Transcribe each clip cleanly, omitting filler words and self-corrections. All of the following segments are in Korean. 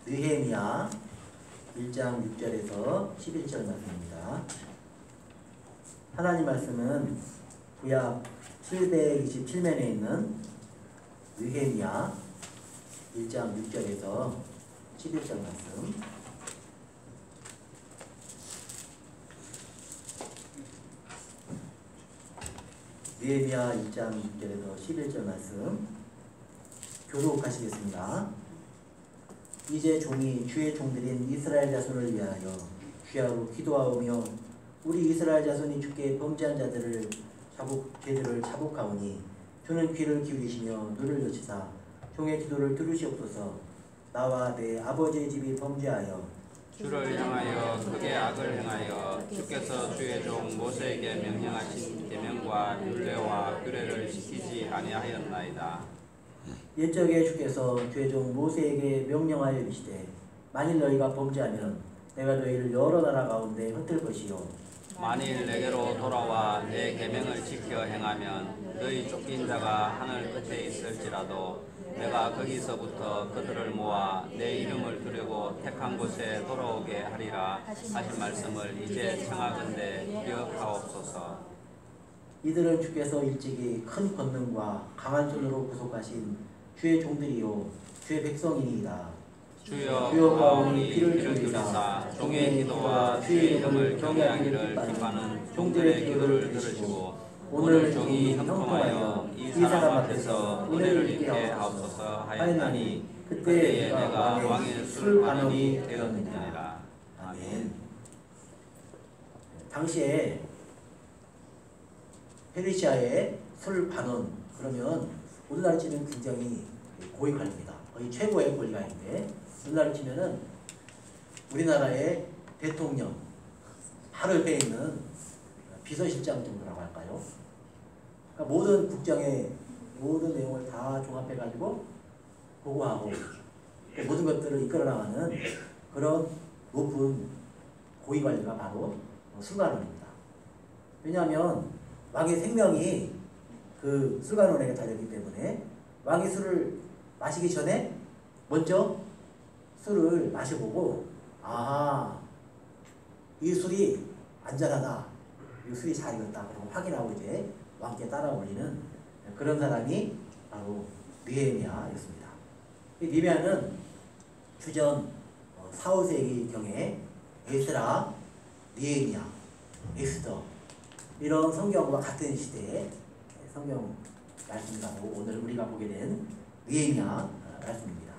느헤미야 1장 6절에서 11절 말씀입니다. 하나님 말씀은 구약 727면에 있는 느헤미야 1장 6절에서 11절 말씀. 느헤미야 1장 6절에서 11절 말씀 교독하시겠습니다. 이제 종이 주의 종들인 이스라엘 자손을 위하여 주야로 기도하오며 우리 이스라엘 자손이 주께 범죄한 자들을 죄들을 자복하오니 주는 귀를 기울이시며 눈을 여시사 종의 기도를 들으시옵소서. 나와 내 아버지의 집이 범죄하여 주를 향하여 크게 악을 행하여 주께서 주의 종 모세에게 명령하신 계명과 율례와 규례를 지키지 아니하였나이다. 옛적에 주께서 주의 종 모세에게 명령하여 이르시되 만일 너희가 범죄하면 내가 너희를 여러 나라 가운데 흩을 것이요 만일 내게로 돌아와 내 계명을 지켜 행하면 너희 쫓긴 자가 하늘 끝에 있을지라도 내가 거기서부터 그들을 모아 내 이름을 두려고 택한 곳에 돌아오게 하리라 하신 말씀을 이제 청하건대 기억하옵소서. 이들은 주께서 일찍이 큰 권능과 강한 손으로 구속하신 주의 종들이요 주의 백성이니이다. 주여 가오니 귀를 기울이사 종의 기도와 주의 이름을 경외하기를 기뻐하는 종들의 기도를 들으시고 오늘 종이 형통하여 이 사람 앞에서 은혜를 입게 하옵소서 하였나니 그때에 내가 왕의 술 반원이 되었느니라. 아멘. 당시에 페르시아의 술 반원 그러면 오늘날 치면 굉장히 고위 관리입니다. 거의 최고의 권리가인데 오늘날 치면은 우리나라의 대통령 바로 옆에 있는 비서실장 정도라고 할까요? 그러니까 모든 국정의 모든 내용을 다 종합해가지고 보고하고 모든 것들을 이끌어나가는 그런 높은 고위 관리가 바로 술관원입니다. 왜냐하면 왕의 생명이 그 술관원에게 달렸기 때문에 왕이 술을 마시기 전에 먼저 술을 마셔보고 이 술이 안전하다, 이 술이 잘 익었다 그러고 확인하고 이제 왕께 따라 올리는 그런 사람이 바로 느헤미야였습니다. 이 느헤미야는 주전 4, 5세기경에 에스라, 느헤미야, 에스더 이런 성경과 같은 시대의 성경 말씀이고 오늘 우리가 보게 된 느헤미야 말씀입니다.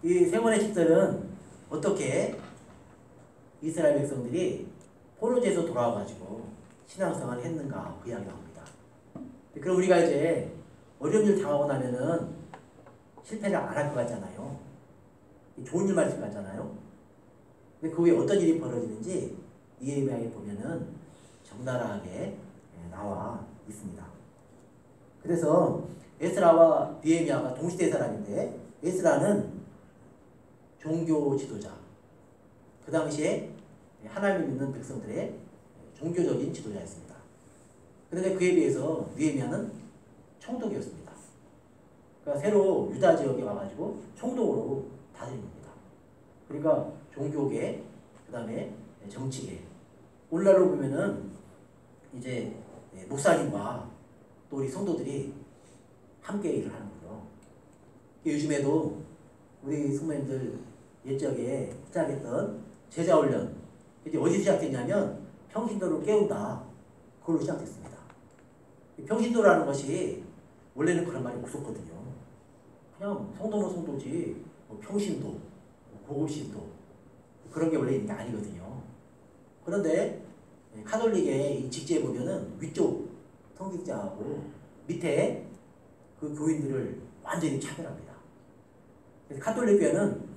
이 세 권의 책들은 어떻게 이스라엘 백성들이 포로지에서 돌아와가지고 신앙생활을 했는가 그 이야기 나옵니다. 그럼 우리가 이제 어려운 일 당하고 나면은 실패를 안 할 것 같잖아요. 좋은 일만 있을 것 같잖아요. 근데 그 후에 어떤 일이 벌어지는지 느헤미야에 보면은 적나라하게 나와 있습니다. 그래서 에스라와 느헤미야가 동시대 사람인데 에스라는 종교 지도자, 그 당시에 하나님을 믿는 백성들의 종교적인 지도자였습니다. 그런데 그에 비해서 느헤미야는 총독이었습니다. 그러니까 새로 유다 지역에 와가지고 총독으로 다스린 겁니다. 그러니까 종교계, 그 다음에 정치계. 오늘날로 보면은 이제 목사님과 또 우리 성도들이 함께 일을 하는 거죠. 요즘에도 우리 성도님들 옛적에 시작했던 제자훈련 이제 어디 시작됐냐면 평신도를 깨운다. 그걸로 시작됐습니다. 평신도라는 것이 원래는 그런 말이 없었거든요. 그냥 성도는 성도지 평신도, 고급신도 그런 게 원래 있는 게 아니거든요. 그런데 카톨릭의 이 직제에 보면은 위쪽 성직자하고 밑에 그 교인들을 완전히 차별합니다. 그래서 카톨릭 교회는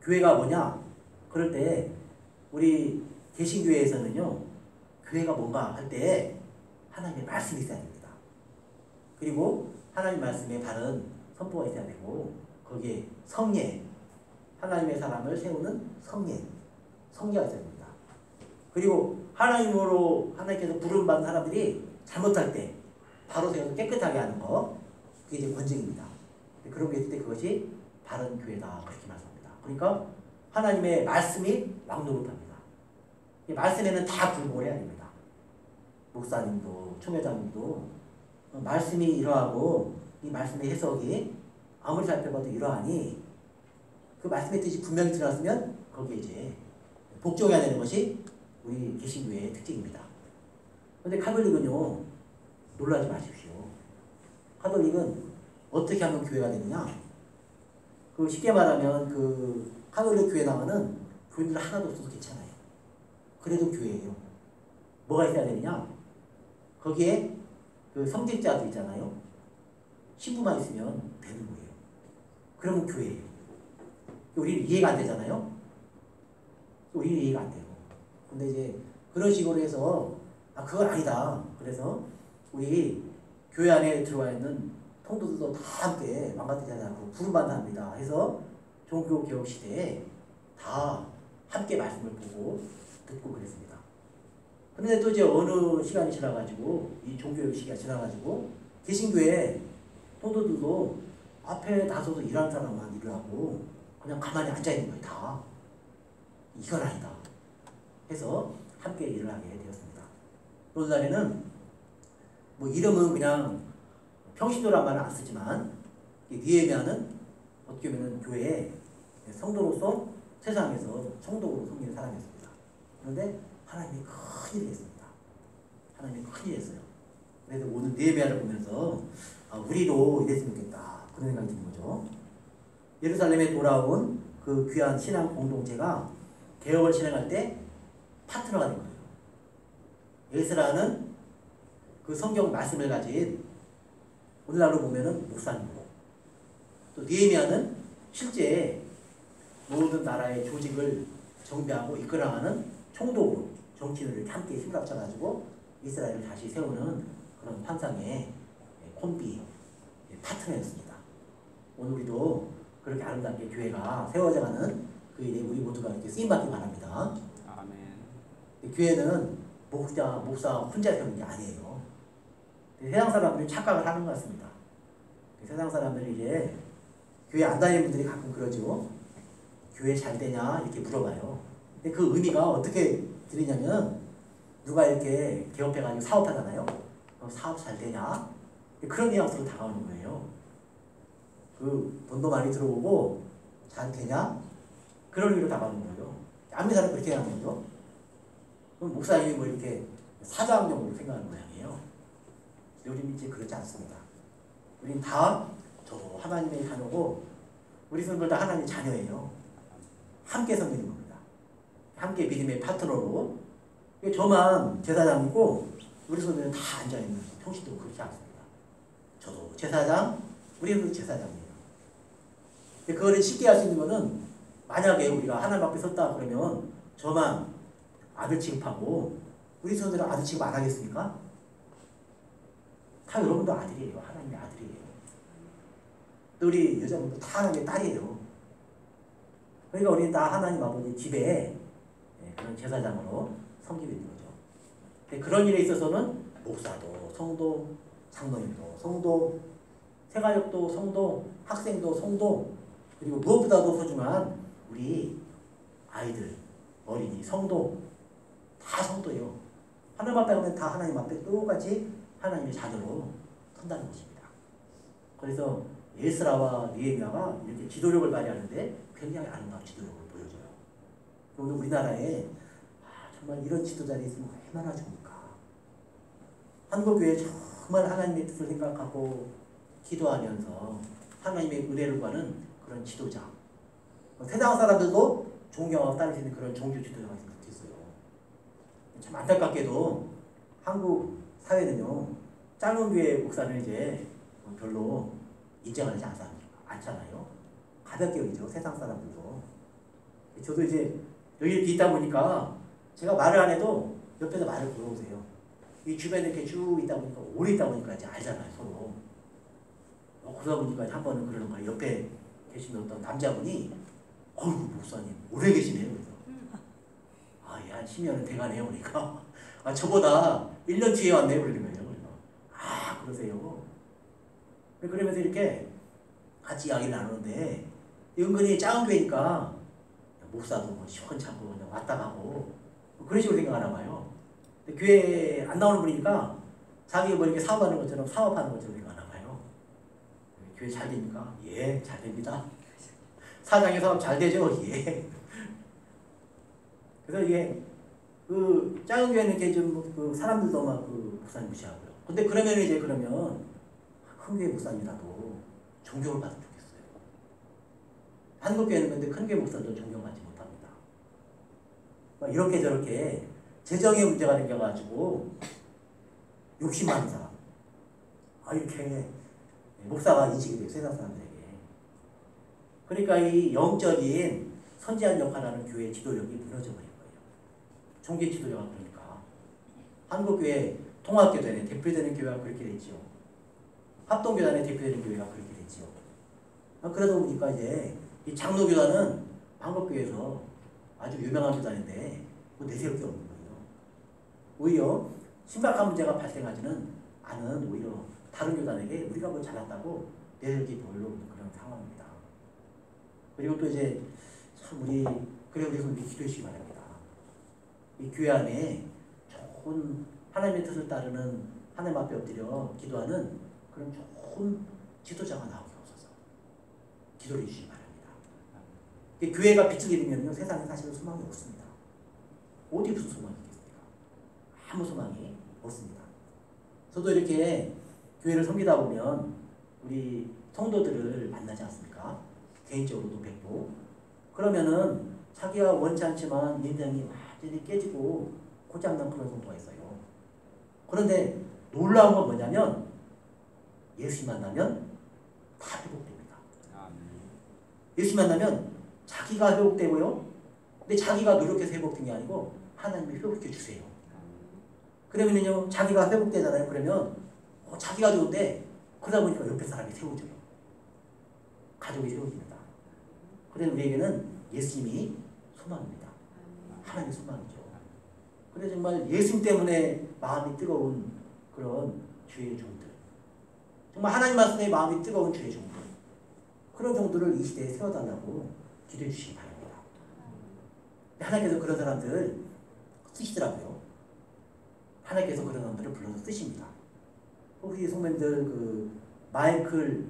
교회가 뭐냐? 그럴 때 우리 개신교회에서는요 교회가 뭔가 할 때 하나님의 말씀이 있어야 됩니다. 그리고 하나님 말씀에 바른 선포가 있어야 되고 거기에 성례, 하나님의 사람을 세우는 성례가 있어야 됩니다. 그리고 하나님으로 하나님께서 부름받은 사람들이 잘못할 때 바로 세워서 깨끗하게 하는 거 그게 이제 권징입니다. 그런 게 있을 때 그것이 바른 교회다 그렇게 말씀합니다. 그러니까 하나님의 말씀이 왕노릇합니다. 이 말씀에는 다 굴복을 해야 됩니다. 목사님도 총회장님도 말씀이 이러하고 이 말씀의 해석이 아무리 살펴봐도 이러하니 그 말씀의 뜻이 분명히 드러났으면 거기에 이제 복종해야 되는 것이 우리 개신교회의 특징입니다. 그런데 카톨릭은요, 놀라지 마십시오. 카톨릭은 어떻게 하면 교회가 되느냐? 그 쉽게 말하면 그 카톨릭 교회 나가는 교인들 하나도 없어도 괜찮아요. 그래도 교회예요. 뭐가 있어야 되느냐? 거기에 그 성직자도 있잖아요. 신부만 있으면 되는 거예요. 그러면 교회예요. 우리는 이해가 안 되잖아요. 우리는 이해가 안 돼요. 근데 이제 그런 식으로 해서 그건 아니다. 그래서 우리 교회 안에 들어와 있는 통도들도 다 함께 망가뜨리지 않고 부름받는답니다. 해서 종교개혁 시대에 다 함께 말씀을 보고 듣고 그랬습니다. 그런데 또 이제 어느 시간이 지나가지고 이 종교개혁 시기가 지나가지고 개신교회 통도들도 앞에 나서서 일하는 사람만 일을 하고 그냥 가만히 앉아있는 거예요. 다. 이건 아니다. 해서 함께 일을 하게 되었습니다. 오늘날에는 뭐 이름은 그냥 평신도란 말은 안 쓰지만 니에미아는 어떻게 보면 교회의 성도로서 세상에서 성도로 섬기는 사람이었습니다. 그런데 하나님이 큰일을 했습니다. 하나님이 큰일을 했어요. 그래서 오늘 니에미아를 보면서 우리도 이랬으면 좋겠다. 그런 생각이 드는 거죠. 예루살렘에 돌아온 그 귀한 신앙 공동체가 개혁을 실행할 때 파트너가 된 거예요. 에스라는 그 성경 말씀을 가진 오늘날로 보면은 목사님이고, 또 느헤미야는 실제 모든 나라의 조직을 정비하고 이끌어가는 총독으로 정치인을 함께 힘을 합쳐가지고 이스라엘을 다시 세우는 그런 환상의 콤비 파트너였습니다. 오늘 우리도 그렇게 아름답게 교회가 세워져가는 그 일에 우리 모두가 이렇게 쓰임받기 바랍니다. 아멘. 교회는 목사 혼자 세우는 게 아니에요. 세상 사람들이 착각을 하는 것 같습니다. 세상 사람들이 이제 교회 안 다니는 분들이 가끔 그러죠. 교회 잘 되냐 이렇게 물어봐요. 근데 그 의미가 어떻게 들리냐면 누가 이렇게 개업해가지고 사업하잖아요. 사업 잘 되냐? 그런 뉘앙스로 다가오는 거예요. 그 돈도 많이 들어오고 잘 되냐? 그런 의미로 다가오는 거예요. 아무리 사람 그렇게 하는 거죠. 그럼 목사님이 뭐 이렇게 사장용으로 생각하는 모양이에요. 우리는 이제 그렇지 않습니다. 우리는 다 저 하나님의 자녀고 우리 성도들 다 하나님의 자녀예요. 함께 섬기는 겁니다. 함께 믿음의 파트너로. 저만 제사장이고 우리 성도들은 다 앉아있는 평신도 그렇지 않습니다. 저도 제사장, 우리도 제사장이에요. 그거를 쉽게 할 수 있는 거는 만약에 우리가 하나님 앞에 섰다 그러면 저만 아들 취급하고 우리 성도들은 아들 취급 안 하겠습니까? 다 여러분도 아들이에요. 하나님의 아들이에요. 또 우리 여자분도 다 하나님의 딸이에요. 그러니까 우리는 다 하나님 아버지 집에 그런 제사장으로 섬기고 있는 거죠. 근데 그런 일에 있어서는 목사도 성도, 장로님도 성도, 세가족도 성도, 학생도 성도, 그리고 무엇보다도 소중한 우리 아이들, 어린이, 성도 다 성도예요. 하나님 앞에 가면 다 하나님 앞에 똑같이 하나님의 자녀로 선다는 것입니다. 그래서 에스라와 느헤미야가 이렇게 지도력을 발휘하는데 굉장히 아름다운 지도력을 보여줘요. 오늘 우리나라에 정말 이런 지도자들이 있으면 얼마나 좋을까. 한국교회 정말 하나님의 뜻을 생각하고 기도하면서 하나님의 은혜를 구하는 그런 지도자. 세상 사람들도 존경하고 따를 수 있는 그런 종교 지도자가 있으면 좋겠어요. 참 안타깝게도 한국 사회는요, 짧은 교회 목사는 이제 별로 인정을 하지 않잖아요. 가볍게 여기죠, 세상 사람들도. 저도 이제 여기 이렇게 있다 보니까 제가 말을 안 해도 옆에서 말을 걸어오세요. 이 주변에 이렇게 쭉 있다 보니까, 오래 있다 보니까 이제 알잖아요, 서로. 그러다 보니까 한 번은 그러는 거예요. 옆에 계신 어떤 남자분이, 어이구, 목사님, 오래 계시네요. 그래서. 얘 한 10년은 돼가네요. 그러니까. 저보다 1년 뒤에 왔네요. 그러는 거예요. 그러세요. 그러면서 이렇게 같이 이야기를 나누는데, 은근히 작은 교회니까 목사도 뭐 시원찮고 그냥 왔다 가고 뭐 그런 식으로 생각하나 봐요. 근데 교회 안 나오는 분이니까 자기 뭐 이렇게 사업하는 것처럼 사업하는 것처럼 생각하나 봐요. 교회 잘 됩니까? 예, 잘 됩니다. 사장의 사업 잘 되죠? 예. 그래서 이게 그 작은 교회는 이렇게 좀 그 사람들도 막 그 목사님 무시하고요. 근데 그러면 이제 그러면 큰 교회 목사님이라도 존경을 받으면 좋겠어요. 한국 교회는 근데 큰 교회 목사도 존경받지 못합니다. 막 이렇게 저렇게 재정의 문제가 생겨가지고 욕심 많은 사람. 이렇게 목사가 인식이 돼요. 세상 사람들에게. 그러니까 이 영적인 선지한 역할하는 교회 지도력이 무너져 버린 거예요. 종교 지도자가 그러니까. 한국교회 통합교단에 대표되는 교회가 그렇게 됐죠. 합동교단에 대표되는 교회가 그렇게 됐죠. 그러다 보니까 이제 이 장로교단은 한국교회에서 아주 유명한 교단인데 뭐 내세울 게 없는 거예요. 오히려 심각한 문제가 발생하지는 않은 오히려 다른 교단에게 우리가 뭐 잘났다고 내세우기 별로 없는 그런 상황입니다. 그리고 또 이제 참 그래서 우리 기도해 주시기 바랍니다. 이 교회 안에 좋은 하나님의 뜻을 따르는 하나님 앞에 엎드려 기도하는 그런 좋은 지도자가 나오게 하소서. 기도해 주시기 바랍니다. 교회가 빛을 잃으면 세상에 사실은 소망이 없습니다. 어디 무슨 소망이 있겠습니까? 아무 소망이 없습니다. 저도 이렇게 교회를 섬기다 보면 우리 성도들을 만나지 않습니까? 개인적으로도 뵙고 그러면은 자기가 원치 않지만 인생이 완전히 깨지고 고장난 그런 성도가 있어요. 그런데 놀라운 건 뭐냐면 예수 만나면 다 회복됩니다. 예수 만나면 자기가 회복되고요. 근데 자기가 노력해서 회복된 게 아니고 하나님이 회복해 주세요. 그러면요 자기가 회복되잖아요. 그러면 자기가 좋은데 그러다 보니까 옆에 사람이 세워져요. 가족이 세워집니다. 그래서 우리에게는 예수님이 소망입니다. 하나님의 소망이죠. 그래서 정말 예수님 때문에 마음이 뜨거운 그런 주의 종들, 정말 하나님 말씀에 마음이 뜨거운 주의 종들, 그런 종들을 이 시대에 세워달라고 기도해 주시기 바랍니다. 하나님께서 그런 사람들 쓰시더라고요. 하나님께서 그런 사람들을 불러서 쓰십니다. 혹시 성도님들 그 마이클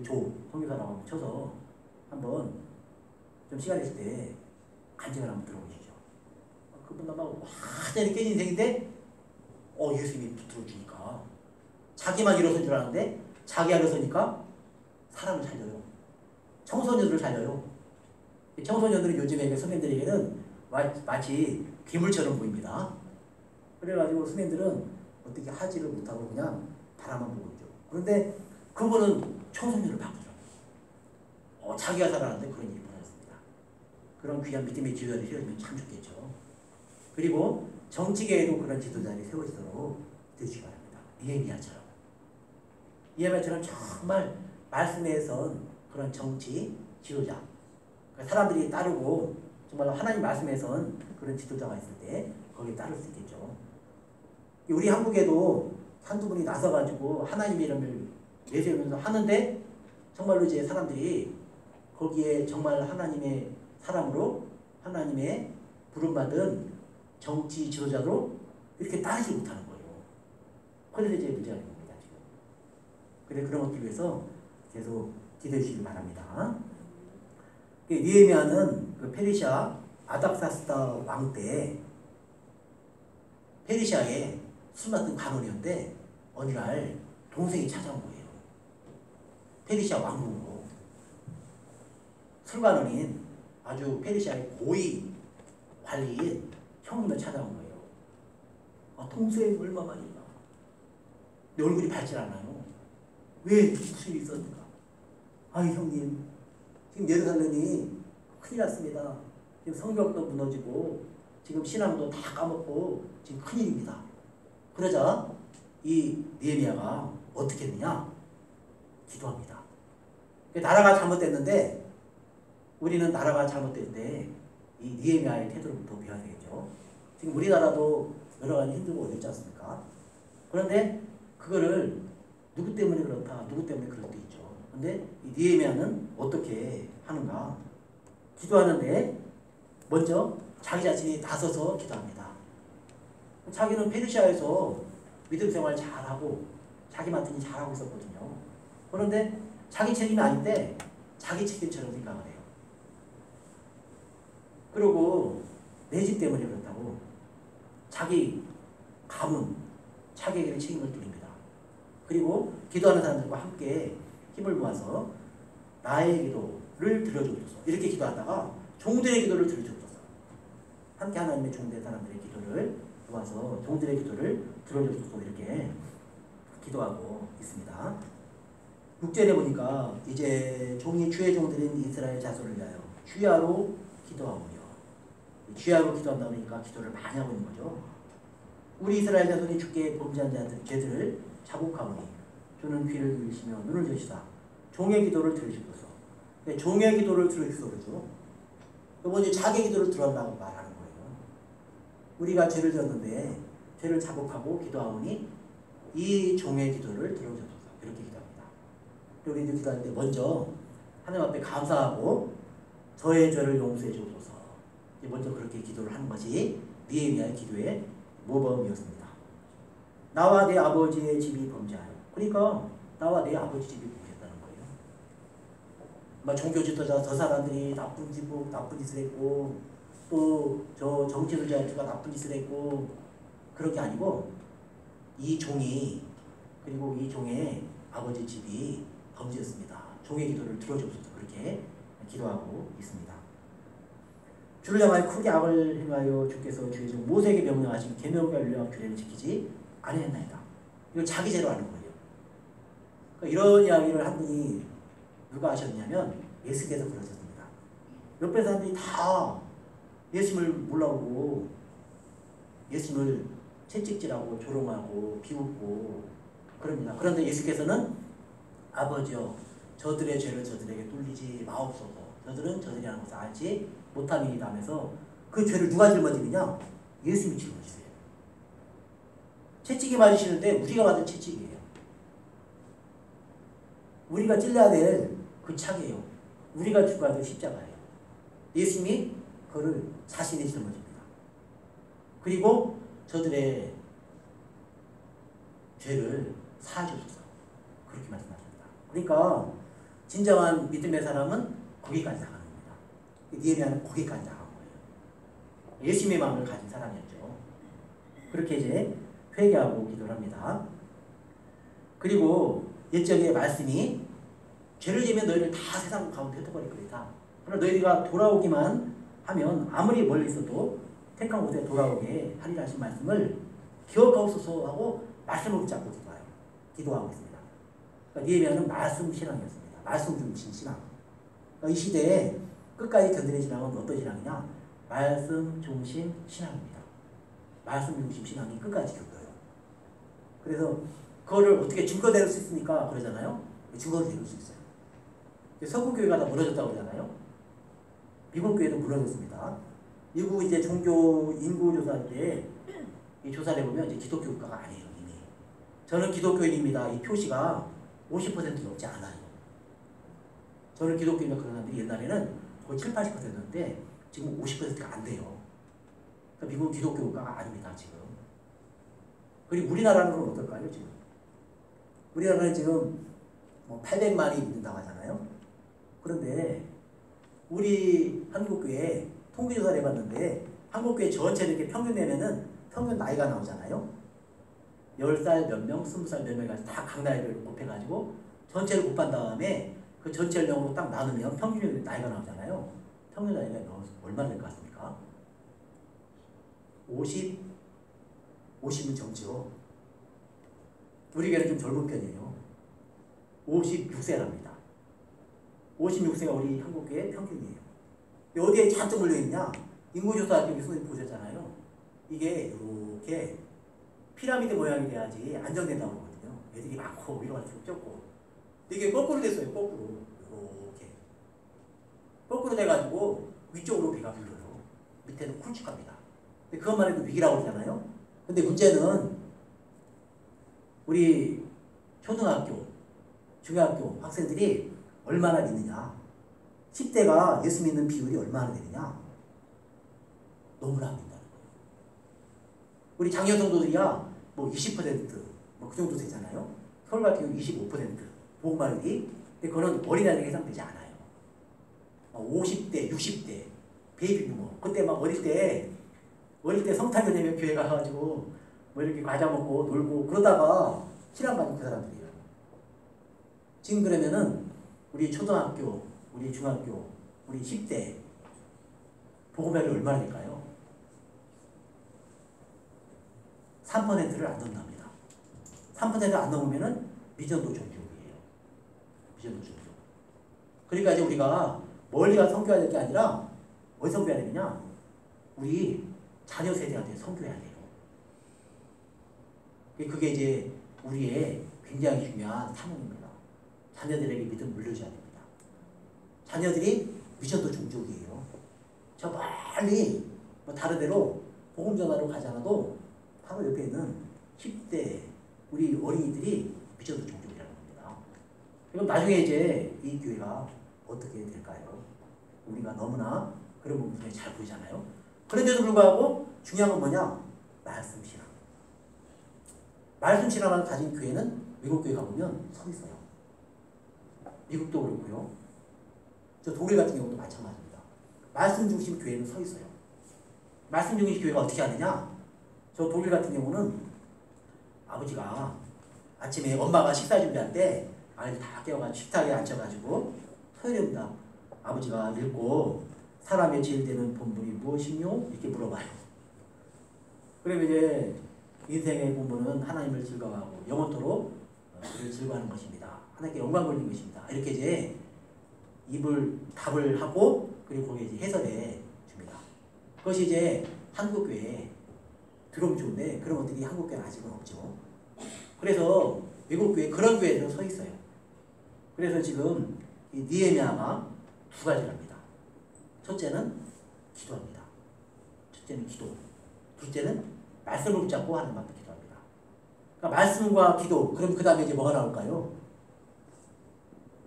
조 성교사라고 쳐서 한번 좀 시간 있을 때 간증을 한번 들어보시죠. 그분 아마 완전히 깨진 인생인데 예수님이 붙들어 주니까 자기만 일어선 줄 알았는데 자기가 일어서니까 사람을 살려요. 청소년들을 살려요. 청소년들은 요즘에 선생님들에게는 마치 괴물처럼 보입니다. 그래가지고 선생님들은 어떻게 하지를 못하고 그냥 바라만 보고 있죠. 그런데 그분은 청소년을 바꾸더라고요. 자기가 살아났는데 그런 일이 벌어졌습니다. 그런 귀한 믿음의 지도자들이 세워지면 참 좋겠죠. 그리고 정치계에도 그런 지도자들이 세워지도록 되시기 바랍니다. 이에미야처럼 정말 말씀에 선 그런 정치 지도자, 사람들이 따르고 정말 하나님 말씀에 선 그런 지도자가 있을 때 거기에 따를 수 있겠죠. 우리 한국에도 한두 분이 나서가지고 하나님의 이름을 내세우면서 하는데 정말로 이제 사람들이 거기에 정말 하나님의 사람으로 하나님의 부름받은 정치 지도자로 이렇게 따르지 못하는 거예요. 그래서 이제 문제가 되는 겁니다. 지금. 그래 그런 것들 위해서 계속 기도해 주시기 바랍니다. 느헤미야는 그 페르시아 아닥사스다 왕 때 페르시아에 술 맡은 간원이었는데 어느 날 동생이 찾아온 거예요. 페르시아 왕궁으로. 술관원인 아주 페르시아의 고위 관리인 형님을 찾아온 거예요. 동생 얼마만이나. 내 얼굴이 밝지 않아요. 왜 무슨 일이 있었는가? 형님 지금 예루살렘이 큰일 났습니다. 지금 성벽도 무너지고 지금 신앙도 다 까먹고 지금 큰일입니다. 그러자 이 느헤미야가 어떻게 했느냐? 기도합니다. 나라가 잘못됐는데 우리는 나라가 잘못됐는데 이 느헤미야의 태도로부터 배워야 되겠죠. 지금 우리나라도 여러 가지 힘들고 어렵지 않습니까? 그런데 그거를 누구 때문에 그렇다, 누구 때문에 그럴 수도 있죠. 근데 이 느헤미야는 어떻게 하는가? 기도하는데 먼저 자기 자신이 나서서 기도합니다. 자기는 페르시아에서 믿음 생활 잘하고 자기 맡은 일 잘하고 있었거든요. 그런데 자기 책임이 아닌데 자기 책임처럼 생각을 해요. 그리고 내 집 때문에 그렇다고 자기 가문, 자기에게 책임을 돌립니다. 그리고 기도하는 사람들과 함께 힘을 모아서 나의 기도를 들어주옵소서 이렇게 기도하다가 종들의 기도를 들어주옵소서 함께 하나님의 종된 사람들의 기도를 모아서 종들의 기도를 들어주옵소서 이렇게 기도하고 있습니다. 6절에 보니까 이제 종이 주의 종들인 이스라엘 자손을 위하여 주야로 기도하오며 주야로 기도한다 보니까 기도를 많이 하고 있는 거죠. 우리 이스라엘 자손이 주께 범죄한 자들 죄들을 자복하오니 주는 귀를 들으시며 눈을 여시사 종의 기도를 들으시소서. 종의 기도를 들으시소서 그러죠. 먼저 자기 기도를 들었다고 말하는 거예요. 우리가 죄를 졌는데 죄를 자복하고 기도하오니 이 종의 기도를 들어주소서 이렇게 기도합니다. 우리도 기도할 때 먼저 하나님 앞에 감사하고 저의 죄를 용서해 주옵소서. 먼저 그렇게 기도를 하는 것이 느헤미야의 기도의 모범이었습니다. 나와 내 아버지의 집이 범죄하여. 그러니까 나와 내 아버지 집이 범죄했다는 거예요. 막 종교 지도자 저 사람들이 나쁜 짓을 했고 또 저 정치 지도자가 나쁜 짓을 했고 그런 게 아니고 이 종이 그리고 이 종의 아버지 집이 범죄였습니다. 종의 기도를 들어주옵소서 그렇게 기도하고 있습니다. 주를 향하여 크게 악을 행하여 주께서 주의 종 모세에게 명령하신 계명과 율례와 규례를 지키지 아니했나이다. 이걸 자기 죄로 하는 거예요. 그러니까 이런 이야기를 한 분이 누가 하셨냐면 예수께서 그러셨습니다. 옆에 사람들이 다 예수님을 몰라보고 예수님을 채찍질하고 조롱하고 비웃고 그럽니다. 그런데 예수께서는 아버지여 저들의 죄를 저들에게 돌리지 마옵소서. 저들은 저들이 하는 것을 알지 못함이니이다 하면서 그 죄를 누가 짊어지느냐? 예수님이 짊어지세요. 채찍이 맞으시는데 우리가 받은 채찍이에요. 우리가 찔려야 될 그 창이에요. 우리가 죽어야 될 십자가예요. 예수님이 그를 자신이 짊어집니다. 그리고 저들의 죄를 사하셔서 그렇게 말씀하십니다. 그러니까 진정한 믿음의 사람은 거기까지 나가는 겁니다. 느헤미야는 거기까지 나간 거예요. 예수님의 마음을 가진 사람이었죠. 그렇게 이제 회개하고 기도를 합니다. 그리고 옛적의 말씀이 죄를 지으면 너희를 다 세상 가운데 흩어버릴 거다. 그러나 너희가 돌아오기만 하면 아무리 멀리 있어도 택한 곳에 돌아오게 하리라 하신 말씀을 기억하옵소서 하고 말씀을 붙잡고 기도하고 있습니다. 그러니까 느헤미야는 말씀 신앙이었습니다. 말씀 중심 신앙. 그러니까 이 시대에 끝까지 견디는 신앙은 어떤 신앙이냐? 말씀 중심 신앙입니다. 말씀 중심 신앙이 끝까지 견뎌요. 그래서 그거를 어떻게 증거될 수 있으니까 그러잖아요. 증거를 내릴 수 있어요. 서구 교회가 다 무너졌다고 그러잖아요. 미국 교회도 무너졌습니다. 미국 이제 종교 인구 조사할 때 이 조사를 해보면 이제 기독교 국가가 아니에요 이미. 저는 기독교인입니다. 이 표시가 50% 넘지 않아요. 저는 기독교인이나 그런 사람들이 옛날에는 거의 7~80%였는데 지금 50%가 안 돼요. 그러니까 미국은 기독교 국가가 아닙니다 지금. 그리고 우리나라는 어떨까요 지금? 우리나라는 지금 뭐 800만이 믿는다고 하잖아요. 그런데 우리 한국교회 통계조사를 해봤는데 한국교회 전체를 이렇게 평균 내면은 평균 나이가 나오잖아요. 10살 몇 명, 20살 몇 명이 다 각 나이를 곱해가지고 전체를 곱한 다음에 그 전체 연령으로 딱 나누면 평균 나이가 나오잖아요. 평균 나이가 얼마나 될 것 같습니까? 50은 젊죠. 우리 교회는 좀 젊은 편이에요. 56세랍니다. 56세가 우리 한국교회 평균이에요. 어디에 잔뜩 몰려있냐? 인구조사 여기 선생님 보셨잖아요. 이게 이렇게 피라미드 모양이 돼야지 안정된다고 그러거든요. 애들이 많고 위로 갈수록 적고. 이게 거꾸로 됐어요. 거꾸로. 이렇게. 거꾸로 돼가지고 위쪽으로 배가 불러요. 밑에는 굵직합니다. 근데 그것만 해도 위기라고 그러잖아요. 근데 문제는 우리 초등학교, 중학교 학생들이 얼마나 믿느냐? 10대가 예수 믿는 비율이 얼마나 되느냐? 너무나 믿는다는 거예요. 우리 장년 성도들이야 뭐 20% 뭐 그 정도 되잖아요. 서울 같은 경우 25% 복음화율이. 근데 그거는 어린아이에 해당되지 않아요. 50대, 60대 베이비 부모. 그때 막 어릴 때 성탄절 되면 교회 가가지고 뭐 이렇게 과자 먹고 놀고 그러다가 신앙 받는 그 사람들이에요. 지금 그러면은 우리 초등학교, 우리 중학교, 우리 10대 복음화율이 얼마나 될까요? 3%를 안 넘는답니다. 3%를 안 넘으면은 미전도 종교이에요. 미전도 종교. 그러니까 이제 우리가 멀리 가서 선교해야 될 게 아니라 어디 선교해야 되느냐? 우리 자녀 세대한테 선교해야 돼요. 그게 이제 우리의 굉장히 중요한 사명입니다. 자녀들에게 믿음 물려줘야 됩니다. 자녀들이 미전도 종족이에요. 저 멀리 뭐 다른 데로 복음 전하러 가지 않아도 바로 옆에 있는 10대 우리 어린이들이 미전도 종족이라는 겁니다. 그럼 나중에 이제 이 교회가 어떻게 될까요? 우리가 너무나 그런 부분에 잘 보이잖아요. 그런데도 불구하고 중요한 건 뭐냐? 말씀 신앙. 말씀 신앙을 가진 교회는 미국 교회 가보면 서 있어요. 미국도 그렇고요. 저 독일 같은 경우도 마찬가지입니다. 말씀 중심 교회는 서 있어요. 말씀 중심 교회가 어떻게 하느냐? 저 독일 같은 경우는 아버지가 아침에 엄마가 식사 준비할 때 아이들 다 깨워가지고 식탁에 앉혀가지고 토요일입니다. 아버지가 읽고 사람의 제일 되는 본분이 무엇이뇨? 이렇게 물어봐요. 그러면 이제 인생의 본분은 하나님을 즐거워하고 영원토록 그를 즐거워하는 것입니다. 하나님께 영광 돌리는 것입니다. 이렇게 이제 답을 하고 그리고 거기에 이제 해설해 줍니다. 그것이 이제 한국교회에 들어오면 좋은데 그런 것들이 한국교회는 아직은 없죠. 그래서 외국교회 그런 교회들은 서 있어요. 그래서 지금 이 느헤미야가 두 가지를 합니다. 첫째는 기도합니다. 첫째는 기도. 둘째는 말씀을 붙잡고 하나님 앞에 기도합니다. 그러니까 말씀과 기도. 그럼 그 다음에 이제 뭐가 나올까요?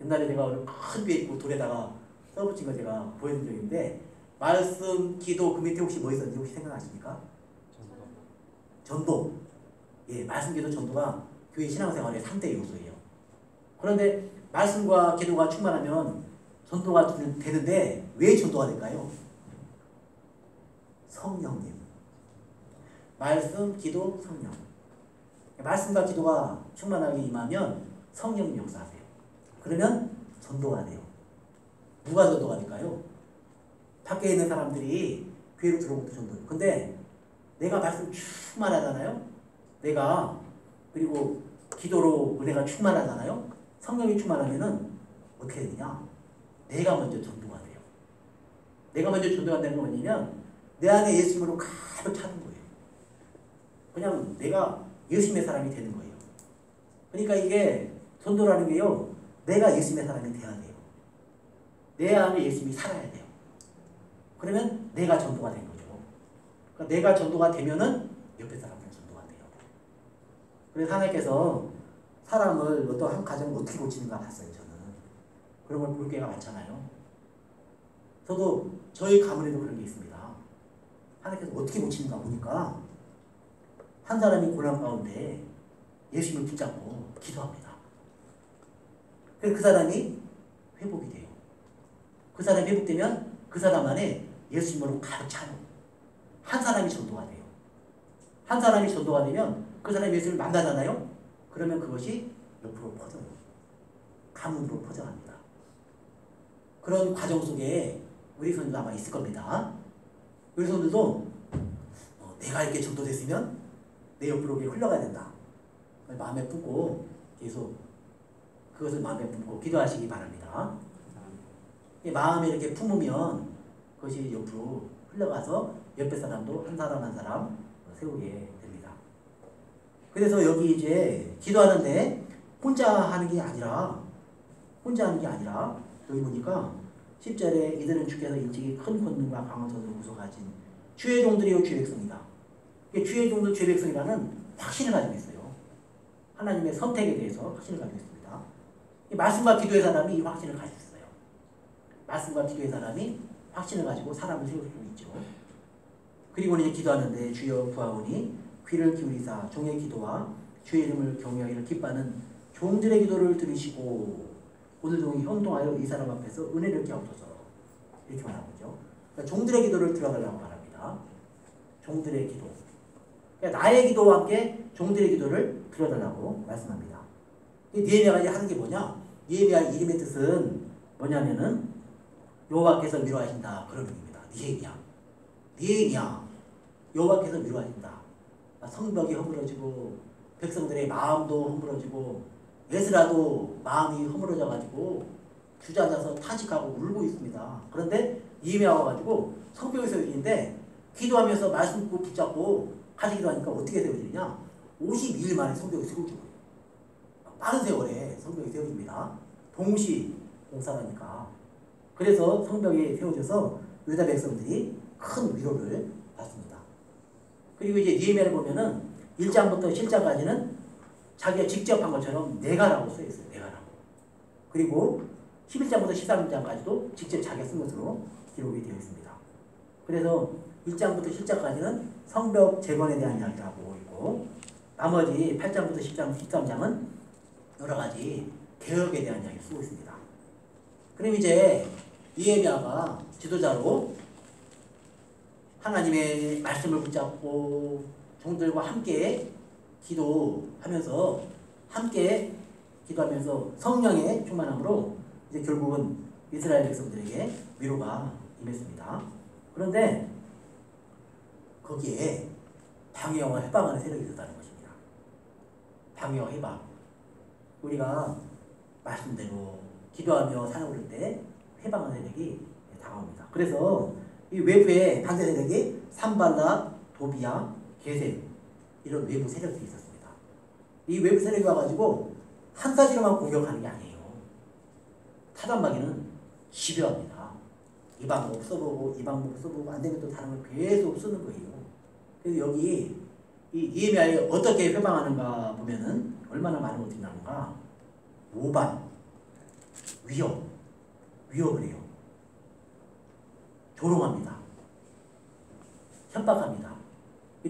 옛날에 내가 큰 배 있고 돌에다가 써붙인 거 제가 보여준 적이 있는데 말씀, 기도 그 밑에 혹시 뭐 있었는지 혹시 생각나십니까? 전도. 예, 말씀, 기도, 전도가 교회 신앙생활의 3대 요소예요. 그런데 말씀과 기도가 충만하면 전도가 되는데 왜 전도가 될까요? 성령님. 말씀, 기도, 성령. 말씀과 기도가 충만하게 임하면 성령님 역사하세요. 그러면 전도가 돼요. 누가 전도가 될까요? 밖에 있는 사람들이 교회로 들어오면 전도예요. 근데 내가 말씀 충만하잖아요. 내가 그리고 기도로 은혜가 충만하잖아요. 성령이 충만하면은 어떻게 되느냐? 내가 먼저 전도가 돼요. 내가 먼저 전도가 되는 건 뭐냐면 내 안에 예수님으로 가득 차는 거예요. 그냥 내가 예수님의 사람이 되는 거예요. 그러니까 이게 전도라는 게요. 내가 예수님의 사람이 돼야 돼요. 내 안에 예수님이 살아야 돼요. 그러면 내가 전도가 된 거죠. 그러니까 내가 전도가 되면은 옆에 사람들 전도가 돼요. 그래서 하나님께서 사람을 어떤 한 가정을 어떻게 고치는가 봤어요. 저는 그런 걸 볼 기회가 많잖아요. 저도 저희 가문에도 그런 게 있습니다. 하나님께서 어떻게 고치는가 보니까 한 사람이 고난 가운데 예수님을 붙잡고 기도합니다. 그래서 그 사람이 회복이 돼요. 그 사람이 회복되면 그 사람 안에 예수님으로 가득 차요. 한 사람이 전도가 돼요. 한 사람이 전도가 되면 그 사람이 예수님을 만나잖아요. 그러면 그것이 옆으로 퍼져요. 가문으로 퍼져갑니다. 그런 과정 속에 우리 손들도 아마 있을 겁니다. 우리 손들도 내가 이렇게 전도됐으면 내 옆으로 흘러가야 된다. 마음에 품고 계속 그것을 마음에 품고 기도하시기 바랍니다. 마음에 이렇게 품으면 그것이 옆으로 흘러가서 옆에 사람도 한 사람 한 사람 세우게 됩니다. 그래서 여기 이제 기도하는데 혼자 하는 게 아니라 여기 보니까 10절에 이들은 주께서 일찍이 큰 권능과 강한 손으로 구속하신 주의 종들이요 주의 백성이다. 주의 종들 주의 백성이라는 확신을 가지고 있어요. 하나님의 선택에 대해서 확신을 가지고 있습니다. 이 말씀과 기도의 사람이 이 확신을 가지고 있어요. 말씀과 기도의 사람이 확신을 가지고 사람을 세울 수 있죠. 그리고 이제 기도하는데 주여 구하오니 귀를 기울이사 종의 기도와 주의 이름을 경외하기를 기뻐하는 종들의 기도를 들으시고 오늘도 형통하여 이 사람 앞에서 은혜를 얻게 하옵소서. 이렇게 말하고 있죠. 그러니까 종들의 기도를 들어달라고 말합니다. 종들의 기도. 그러니까 나의 기도와 함께 종들의 기도를 들어달라고 말씀합니다. 느헤미야가 이제 하는 게 뭐냐? 느헤미야 이름의 뜻은 뭐냐면은 여호와께서 위로하신다 그런 의미입니다. 느헤미야 여호와께서 위로하신다. 성벽이 허물어지고 백성들의 마음도 허물어지고 에스라도 마음이 허물어져 가지고 주저앉아서 타직하고 울고 있습니다. 그런데 느헤미야가 와가지고 성벽이 세워지는데 기도하면서 말씀 붙잡고 같이 기도하니까 어떻게 세워지느냐? 52일 만에 성벽이 세워지고 빠른 세월에 성벽이 세워집니다. 동시 공사하니까. 그래서 성벽이 세워져서 유다 백성들이 큰 위로를 받습니다. 그리고 이제 느헤미야를 보면은 1장부터 7장까지는 자기가 직접 한 것처럼 내가라고 써 있어요. 내가라고. 그리고 11장부터 13장까지도 직접 자기가 쓴 것으로 기록이 되어 있습니다. 그래서 1장부터 7장까지는 성벽 재건에 대한 이야기를 하고 있고 나머지 8장부터 10장, 13장은 여러 가지 개혁에 대한 이야기를 쓰고 있습니다. 그럼 이제 느헤미야가 지도자로 하나님의 말씀을 붙잡고 종들과 함께 기도하면서 성령의 충만함으로 이제 결국은 이스라엘 백성들에게 위로가 임했습니다. 그런데 거기에 방해와 해방하는 세력이 있었다는 것입니다. 방해와 해방. 우리가 말씀대로 기도하며 살아오를 때 해방하는 세력이 다가옵니다. 그래서 이 외부에 반대 세력이 산발락, 도비야, 게셈 이런 외부 세력들이 있었습니다. 이 외부 세력이 와가지고 한 가지로만 공격하는 게 아니에요. 타단마귀는 집요합니다. 이 방법 써보고 이 방법 써보고 안 되면 또 다른 걸 계속 쓰는 거예요. 그래서 여기 이 느헤미야에 어떻게 회방하는가 보면은 얼마나 많은 것들이 나오는가. 모반, 위협을 해요. 조롱합니다. 협박합니다.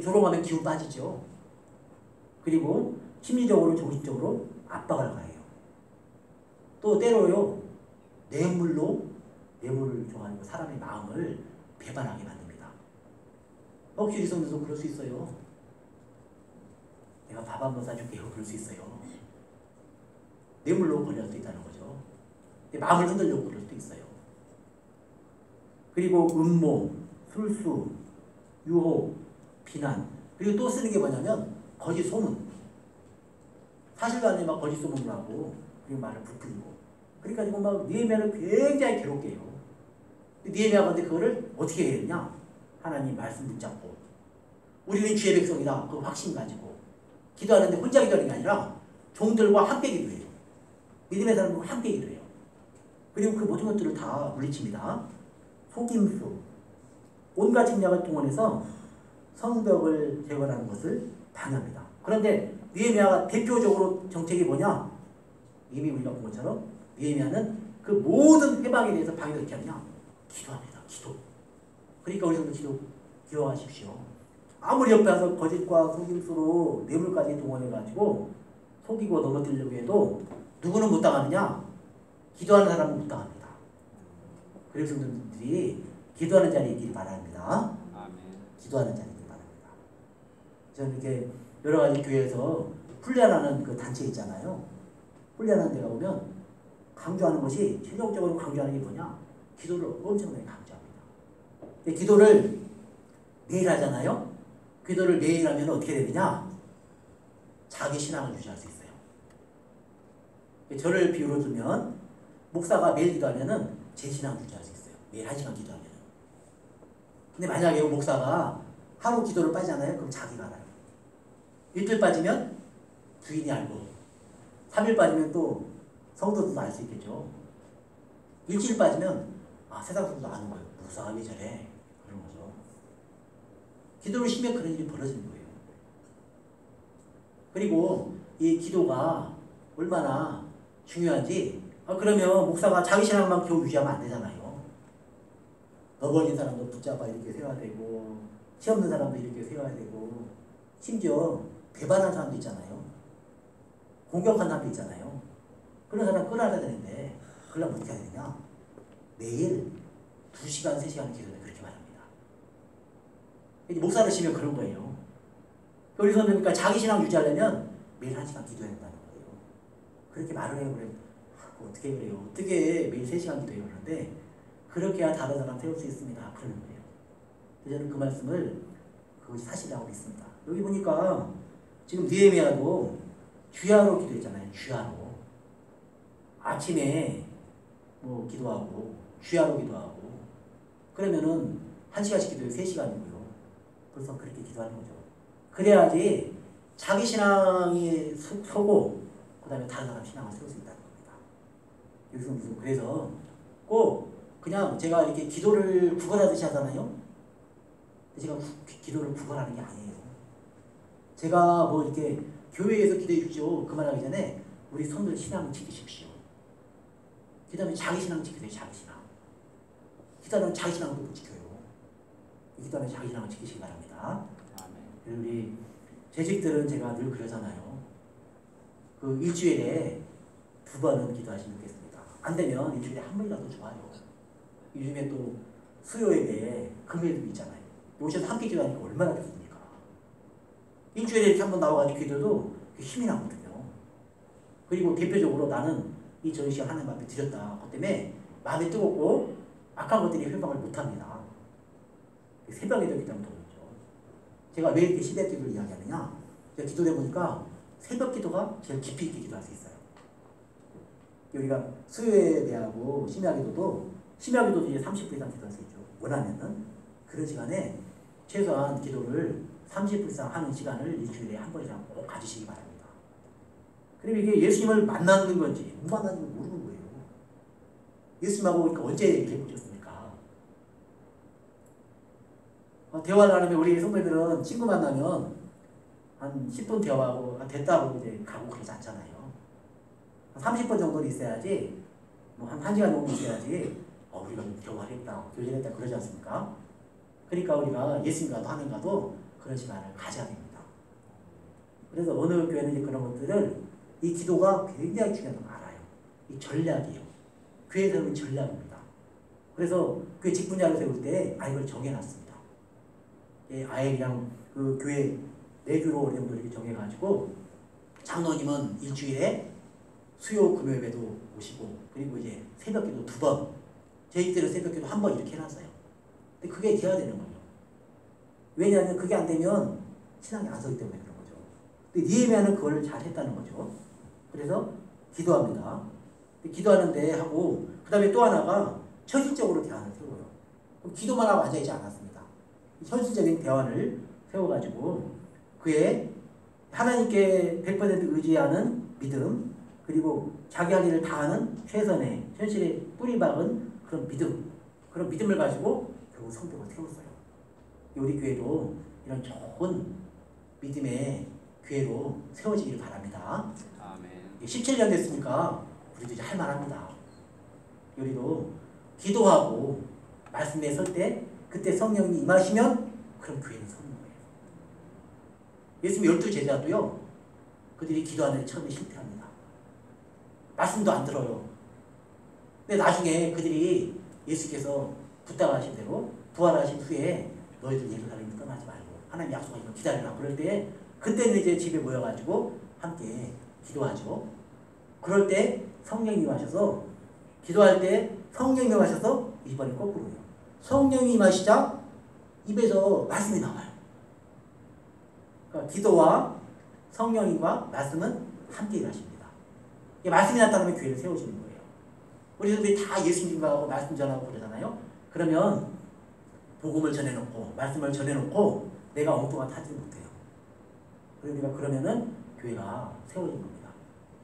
조롱하면 기운 빠지죠. 그리고 심리적으로 정신적으로 압박을 가해요. 또 때로요 뇌물을 줘가지고 사람의 마음을 배반하게 만듭니다. 혹시 성도도 그럴 수 있어요. 내가 밥 한 번 사줄게 요 그럴 수 있어요. 뇌물로 걸릴 수도 있다는 거죠. 마음을 흔들려고 그럴 수도 있어요. 그리고 음모, 술수, 유혹, 비난. 그리고 또 쓰는 게 뭐냐면 거짓 소문. 사실도 아닌 막 거짓 소문을 하고 그리고 말을 부풀리고. 그러니까 지금 막 느헤미야를 굉장히 괴롭게 해요. 느헤미야가 근데 그거를 어떻게 해야 되냐? 하나님 말씀 붙잡고 우리는 주의 백성이다. 그 확신 가지고 기도하는데 혼자 기도하는 게 아니라 종들과 함께 기도해요. 믿음의 사람과 함께 기도해요. 그리고 그 모든 것들을 다 물리칩니다. 속임수, 온갖 책략을 동원해서 성벽을 재건하는 것을 방해합니다. 그런데 느헤미야가 대표적으로 정책이 뭐냐? 이미 우리가 본 것처럼 느헤미야는 그 모든 해방에 대해서 방해를 어떻게 하느냐? 기도합니다. 기도. 그러니까 우리 성도 기도하십시오. 아무리 옆에 와서 거짓과 속임수로 뇌물까지 동원해가지고 속이고 넘어뜨리려고 해도 누구는 못 당하느냐? 기도하는 사람은 못 당합니다. 그래서 성도들이 기도하는 자리에 있기를 바랍니다. 아멘. 기도하는 자리에 있기를 바랍니다. 저는 이렇게 여러 가지 교회에서 훈련하는 그 단체 있잖아요. 훈련하는 데가 보면 강조하는 것이 최종적으로 강조하는 게 뭐냐? 기도를 엄청나게 강조합니다. 근데 기도를 매일 하잖아요. 기도를 매일 하면 어떻게 되느냐? 자기 신앙을 유지할 수 있어요. 저를 비유로 두면 목사가 매일 기도하면은 제 신앙을 유지할 수 있어요. 매일 1시간 기도하면. 근데 만약에 목사가 하루 기도를 빠지잖아요. 그럼 자기가 알아요. 이틀 빠지면 주인이 알고 3일 빠지면 또 성도들도 알 수 있겠죠. 일주일 빠지면 세상 사람도 아는 거예요. 목사가 왜 저래? 그런 거죠. 기도를 쉬면 그런 일이 벌어지는 거예요. 그리고 이 기도가 얼마나 중요하지. 그러면 목사가 자기 신앙만 겨우 유지하면 안 되잖아요. 너버린 사람도 붙잡아 이렇게 세워야 되고, 시 없는 사람도 이렇게 세워야 되고, 심지어 배반한 사람도 있잖아요. 공격한 사람도 있잖아요. 그런 사람 끌어야 되는데, 그러려면 어떻게 해야 되냐? 매일 2시간, 3시간 기도를 그렇게 말합니다. 목사를 치면 그런 거예요. 우리 선생님이니까 자기 신앙 유지하려면 매일 1시간 기도해야 된다는 거예요. 그렇게 말을 해요. 그래. 어떻게 그래요? 어떻게 매일 3시간 기도해요? 그러는데 그렇게 해야 다른 사람 세울 수 있습니다. 그러는 거예요. 저는 그 말씀을 그것이 사실이라고 믿습니다. 여기 보니까 지금 느헤미야도 주야로 기도했잖아요. 주야로. 아침에 뭐 기도하고 주야로 기도하고 그러면은 1시간씩 기도해 3시간이고요. 벌써 그렇게 기도하는 거죠. 그래야지 자기 신앙이 서고 그 다음에 다른 사람 신앙을 세울 수 있다는 겁니다. 여기서 무슨 그래서 꼭 그냥 제가 이렇게 기도를 구걸하듯이 하잖아요. 제가 기도를 구걸하는 게 아니에요. 제가 뭐 이렇게 교회에서 기도해 주십시오 그 말하기 전에 우리 손들 신앙을 지키십시오. 그 다음에 자기 신앙 지키세요. 자기 신앙. 기도하면 자기 신앙도 못 지켜요. 기도하면 자기 신앙을 지키시기 바랍니다. 우리 재직들은 제가 늘 그러잖아요. 그 일주일에 2번은 기도하시면 좋겠습니다. 안 되면 일주일에 1번이라도 좋아요. 요즘에 또 수요예배, 금요일도 있잖아요. 오셔서 함께 기도하니까 얼마나 좋습니까? 일주일에 이렇게 한번 나와가지고 기도도 힘이 나거든요. 그리고 대표적으로 나는 이 전시를 하나님 앞에 드렸다. 그 때문에 마음이 뜨겁고 악한 것들이 회방을 못합니다. 새벽에 되기 때문에 그렇죠. 제가 왜 이렇게 시대 기도를 이야기하느냐? 제가 기도해 보니까 새벽 기도가 제일 깊이 있게 기도할 수 있어요. 우리가 수요에 대하고 심야 기도도 이제 30분 이상 기도할 수 있죠. 원하면은 그런 시간에 최소한 기도를 30분 이상 하는 시간을 일주일에 1번 이상 꼭 가지시기 바랍니다. 그럼 이게 예수님을 만나는 건지 못 만나는 건지 모르는 거예요. 예수님하고 그러니까 언제 얘기를 해보셨습니까? 대화를 하면 우리 성도들은 친구 만나면 한 10분 대화하고 됐다고 이제 가고 그러지 않잖아요. 30분 정도는 있어야지, 뭐 한 1시간 정도 있어야지, 우리가 대화했다, 교제했다 그러지 않습니까? 그러니까 우리가 예수님과도 하는가도 그런 시간을 가져야 됩니다. 그래서 어느 교회는 이제 그런 것들을 이 기도가 굉장히 중요한 걸 알아요. 이 전략이에요. 교회 세우는 전략입니다. 그래서 교회 직분자를 세울 때 이걸 정해놨습니다. 아예 그냥 그 교회 내교로 어느 정도 이렇게 정해가지고 장로님은 일주일에 수요 금요일에도 오시고 그리고 이제 새벽기도 2번 저희 때는 새벽기도 1번 이렇게 해놨어요. 근데 그게 돼야 되는 거예요. 왜냐하면 그게 안 되면 신앙이 안 서기 때문에 그런 거죠. 근데 느헤미야는 그걸 잘 했다는 거죠. 그래서 기도합니다. 기도하는데 하고 그 다음에 또 하나가 현실적으로 대안을 세워요. 그럼 기도만 하고 앉아있지 않았습니다. 현실적인 대안을 세워가지고 그의 하나님께 100% 의지하는 믿음 그리고 자기 할 일을 다하는 최선의 현실에 뿌리 박은 그런 믿음 그런 믿음을 가지고 결국 성벽을 세웠어요. 우리 교회도 이런 좋은 믿음의 교회로 세워지기를 바랍니다. 아멘. 17년 됐으니까 우리도 이제 할 만합니다. 우리도 기도하고 말씀에 설 때 그때 성령이 임하시면 그럼 교회는 서는 거예요. 예수님 12제자도요. 그들이 기도하는데 처음에 실패합니다. 말씀도 안 들어요. 근데 나중에 그들이 예수께서 부탁하신 대로 부활하신 후에 너희들 예루살렘을 떠나지 말고 하나님 약속하신 걸 기다리라. 그럴 때 그때는 이제 집에 모여가지고 함께 기도하죠. 그럴 때 성령이 임하셔서 기도할 때 성령이 임하셔서 이번에 거꾸로요. 성령이 임하시자 입에서 말씀이 나와요. 그러니까 기도와 성령님과 말씀은 함께 일하십니다. 말씀이 나타나면 교회를 세워지는 거예요. 우리들이 다 예수님과 말씀 전하고 그러잖아요. 그러면 복음을 전해놓고 말씀을 전해놓고 내가 엉뚱한 타지 못해요. 그러니까 그러면은 교회가 세워진 겁니다.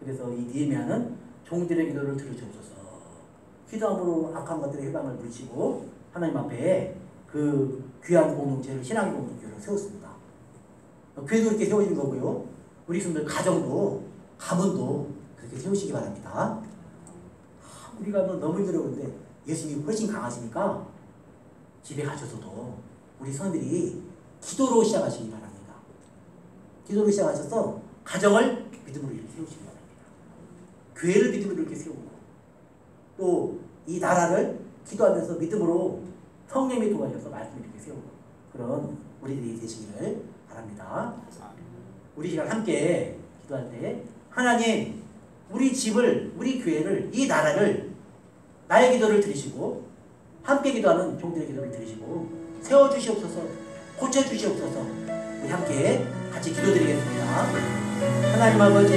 그래서 이 느헤미야는 종들의 기도를 들으시옵소서. 기도함으로 악한 것들의 해방을 물리치고 하나님 앞에 그 귀한 공동체를 신앙의 공동체를 세웠습니다. 교회도 이렇게 세워진 거고요. 우리 성도들 가정도 가문도 그렇게 세우시기 바랍니다. 우리가 뭐 너무 힘들어하는데 예수님이 훨씬 강하시니까 집에 가셔서도 우리 성들이 기도로 시작하시기 바랍니다. 기도로 시작하셔서 가정을 믿음으로 이렇게 세우시기 바랍니다. 교회를 믿음으로 이렇게 세우고 또 이 나라를 기도하면서 믿음으로 성령이 도와줘서 말씀을 이렇게 세우고 그런 우리들이 되시기를 바랍니다. 우리 시간 함께 기도할 때 하나님 우리 집을 우리 교회를 이 나라를 나의 기도를 들으시고 함께 기도하는 종들의 기도를 들으시고 세워주시옵소서 고쳐주시옵소서 우리 함께 같이 기도드리겠습니다. 하나님 아버지